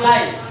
dimulai.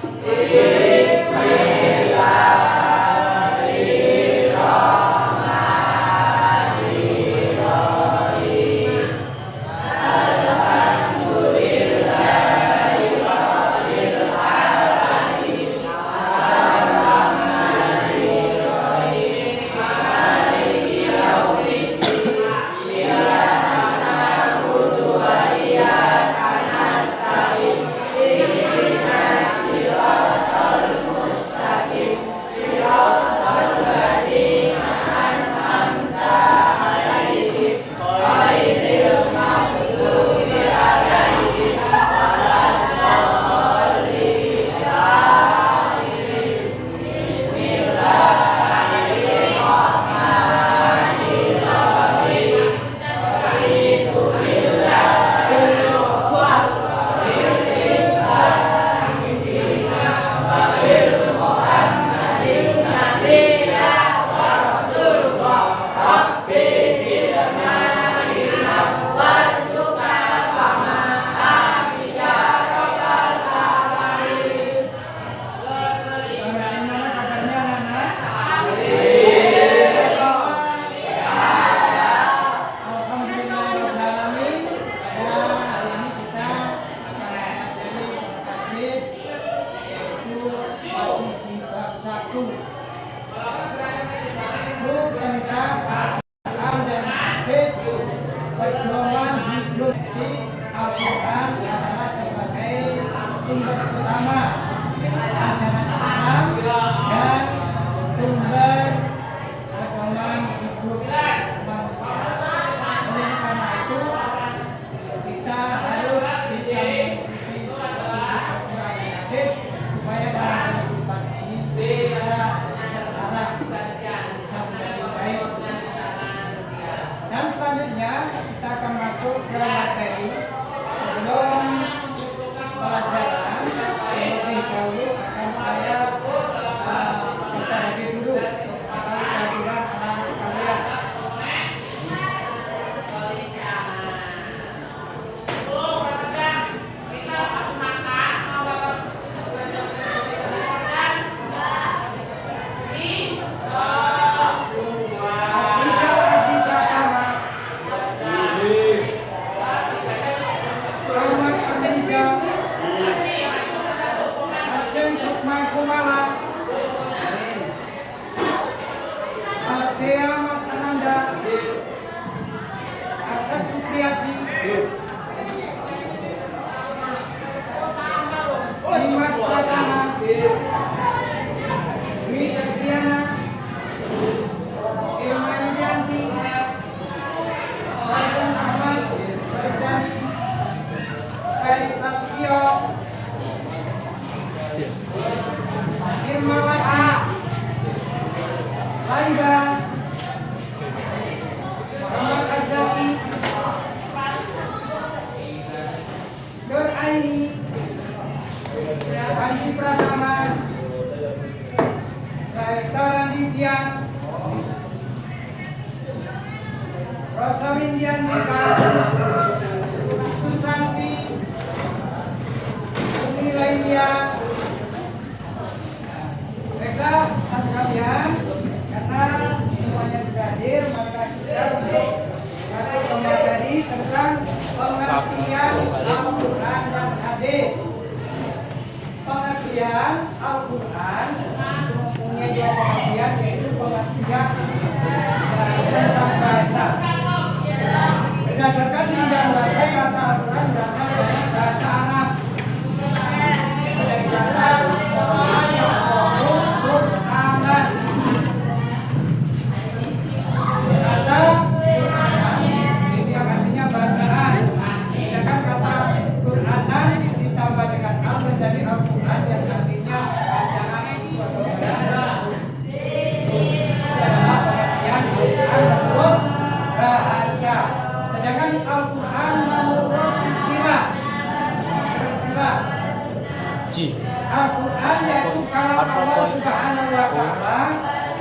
Al-Quran yaitu kalam Allah Subhanahu wa Ta'ala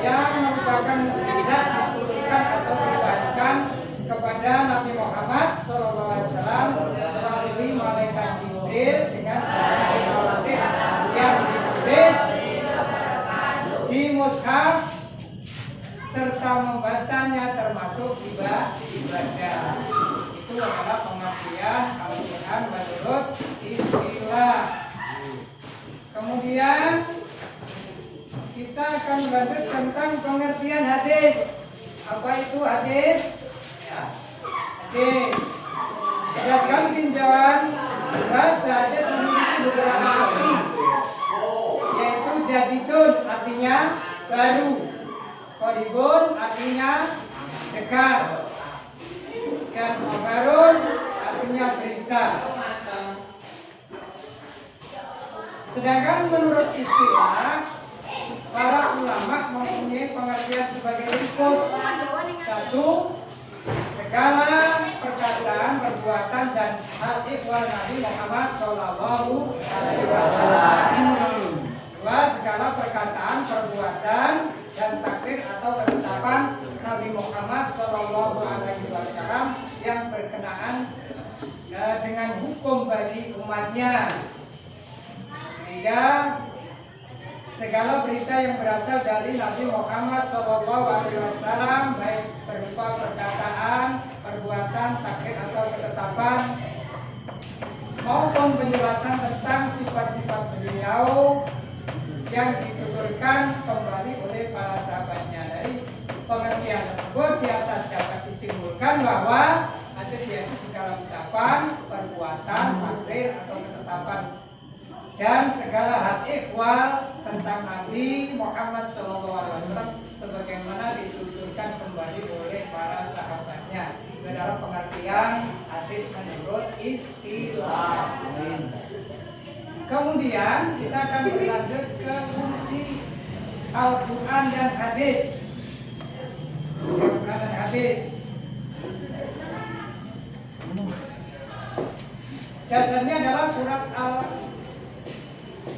yang merupakan mukjizat diturunkan atau dibagikan kepada Nabi Muhammad SAW melalui malaikat Jibril dengan Al-Fatihah. mushaf serta membacanya termasuk ibadah. Itu adalah pengertian Al-Quran menurut istilah. Kemudian kita akan lanjut tentang pengertian hadis. Apa itu hadis? Hadis. Berdasarkan tinjauan bahasa hadis memiliki beberapa arti, yaitu jadidun artinya baru, qaribun artinya dekat, dan khabarun artinya berita. Sedangkan menurut istilah, para ulama mempunyai pengertian sebagai berikut. Satu, segala perkataan, perbuatan dan hal ihwal Nabi Muhammad Shallallahu Alaihi Wasallam. Dua, segala perkataan, perbuatan dan takrir atau ketetapan Nabi Muhammad Shallallahu Alaihi Wasallam yang berkenaan dengan hukum bagi umatnya. Tiga, segala berita yang berasal dari Nabi Muhammad SAW, baik berupa perkataan, perbuatan, takrir atau ketetapan, maupun penjelasan tentang sifat-sifat beliau yang dituturkan kembali oleh para sahabatnya. Dari pengertian tersebut di atas dapat disimpulkan bahwa hadis yaitu segala ucapan, perbuatan, takrir atau ketetapan dan segala hal ihwal tentang Nabi Muhammad SAW sebagaimana dituturkan kembali oleh para sahabatnya. Itu adalah pengertian hadis menurut istilah. Kemudian kita akan berlanjut ke fungsi Al-Quran dan hadis. Al-Quran dan hadis. Dasarnya adalah surat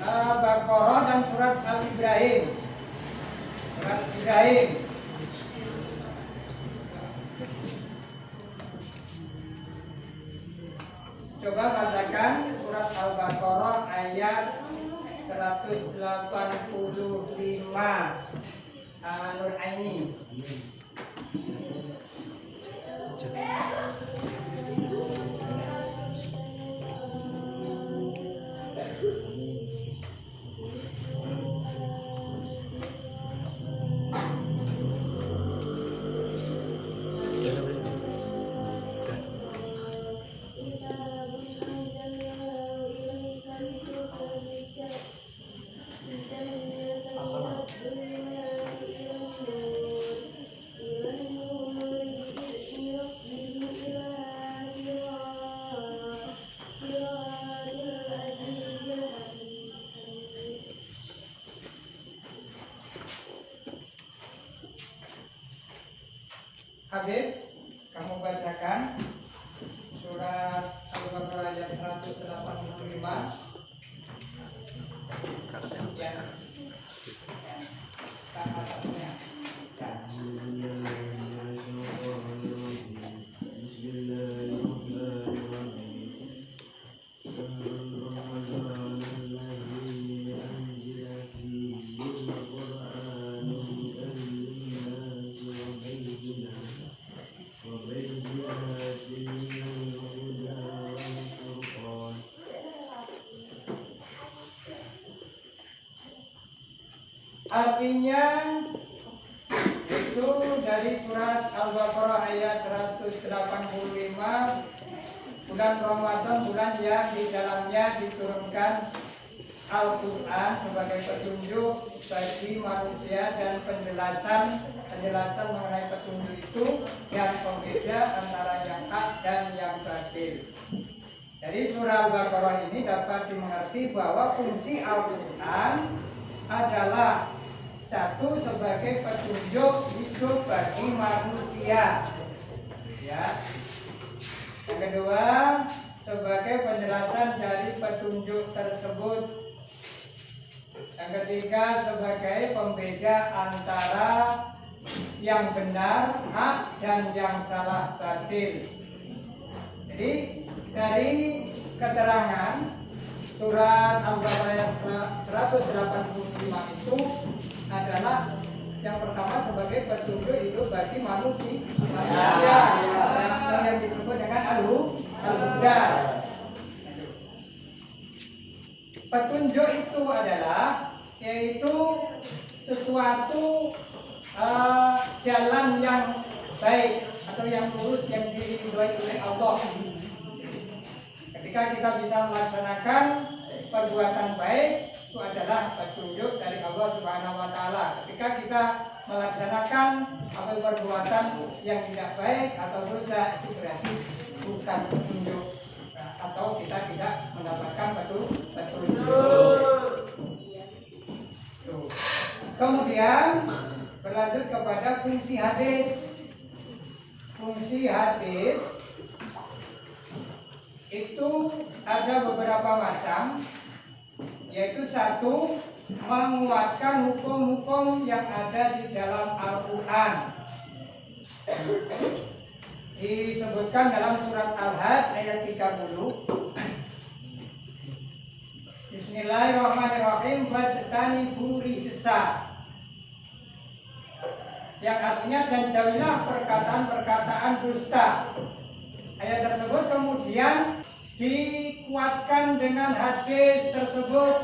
Al-Baqarah dan surat Al-Ibrahim. Surat Ibrahim. Coba bacakan surat Al-Baqarah ayat 185. Nur Aini. Habib, kamu bacakan surat Al-Baqarah ayat 185. Ya. Artinya itu dari surat Al-Baqarah ayat 185, bulan Ramadan, bulan yang di dalamnya diturunkan Al-Quran sebagai petunjuk bagi manusia dan penjelasan mengenai petunjuk itu yang pembeda antara yang hak dan yang batil. Dari surah Al-Baqarah ini dapat dimengerti bahwa fungsi Al-Quran adalah satu, sebagai petunjuk hidup bagi manusia, ya. Yang kedua, sebagai penjelasan dari petunjuk tersebut. Yang ketiga, sebagai pembeda antara yang benar, hak, dan yang salah, batil. Jadi dari keterangan surat Al-Baqarah 185 itu adalah Yang pertama sebagai petunjuk hidup bagi manusia yang disebut dengan al-huda. Petunjuk itu adalah yaitu sesuatu jalan yang baik atau yang lurus yang diridhoi oleh Allah. Ketika kita bisa melaksanakan perbuatan baik, itu adalah petunjuk dari Allah Subhanahu wa taala. Ketika kita melaksanakan perbuatan yang tidak baik atau dosa, itu berarti bukan petunjuk atau kita tidak mendapatkan petunjuk. Kemudian berlanjut kepada fungsi hadis. Fungsi hadis itu ada beberapa macam, yaitu satu, menguatkan hukum-hukum yang ada di dalam Al-Quran. Disebutkan dalam surat Al-Hajj ayat 30. Bismillahirrahmanirrahim. Wajtanibu rijsa, yang artinya dan jauhilah perkataan-perkataan dusta. Ayat tersebut kemudian dikuatkan dengan hadis tersebut,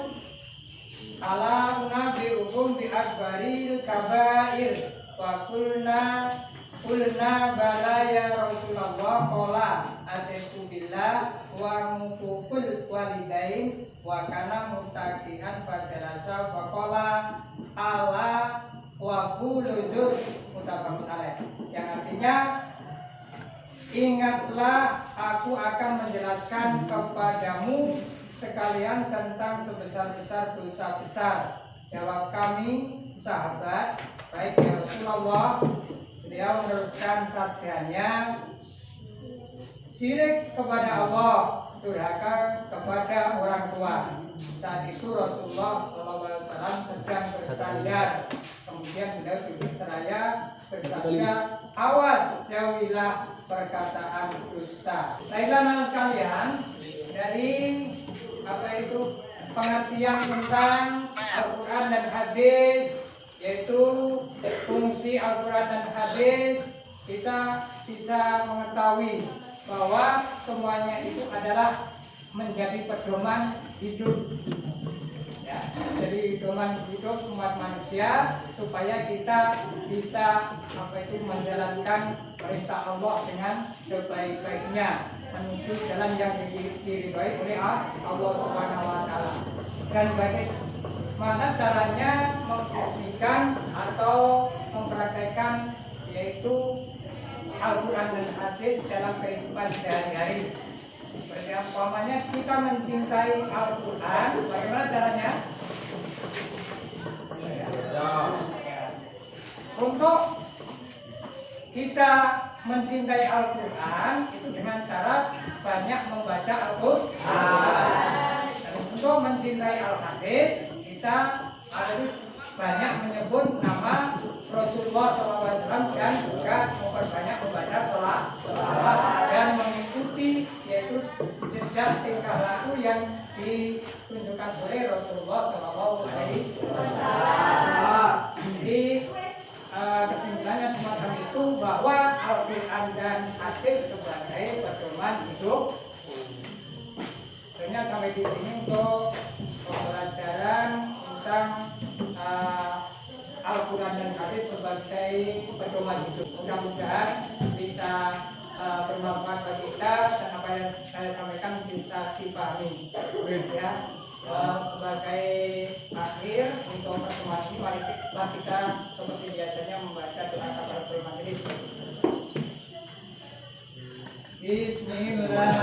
ala unabbiukum bi akbaril kabair wa qulna bala ya Rasulullah qala asyku billah wa muqul walidain wa kana muttaqian fajalasa wa qala ala wa quluzur muttafaqun alaih, yang artinya ingatlah aku akan menjelaskan kepadamu sekalian tentang sebesar-besar dosa besar. Jawab kami sahabat, baik ya Rasulullah. Beliau meneruskan sabdanya, syirik kepada Allah, durhaka kepada orang tua. Saat itu Rasulullah SAW sedang bersandar. Kemudian beliau berseraya bersabda, awas jauhilah perkataan dusta. Baiklah sekalian, dari pengertian tentang Al-Quran dan hadis, yaitu fungsi Al-Quran dan hadis, kita bisa mengetahui bahwa semuanya itu adalah menjadi pedoman hidup. Ya, jadi pedoman hidup umat manusia supaya kita bisa menjalankan perintah Allah dengan sebaik-baiknya, menuju jalan yang diridhoi oleh Allah Subhanahu wa taala. Dan bagaimana caranya mengaplikan atau mempraktekkan yaitu Al-Quran dan hadis dalam kehidupan sehari-hari. Seperti umpamanya kita mencintai Al-Quran, bagaimana caranya? Untuk kita mencintai Al-Quran itu dengan cara banyak membaca Al-Quran. Dan untuk mencintai Al-Hadis, kita harus banyak menyebut nama Rasulullah SAW dan juga memperbanyak membaca sholawat dan mengikuti yaitu jejak tingkah laku yang ditunjukkan oleh Rasulullah SAW. Jadi kesimpulannya semacam itu, bahwa Al-Quran dan hadis sebagai pedoman hidup. Sebenarnya sampai di sini untuk pembelajaran tentang Al-Quran dan hadis sebagai pedoman hidup. Mudah-mudahan bisa bermanfaat bagi kita dan apa yang saya sampaikan bisa dipahami. Ya, sebagai akhir untuk pertemuan ini, mari kita seperti biasanya membaca doa kafaratul majelis. Bismillah.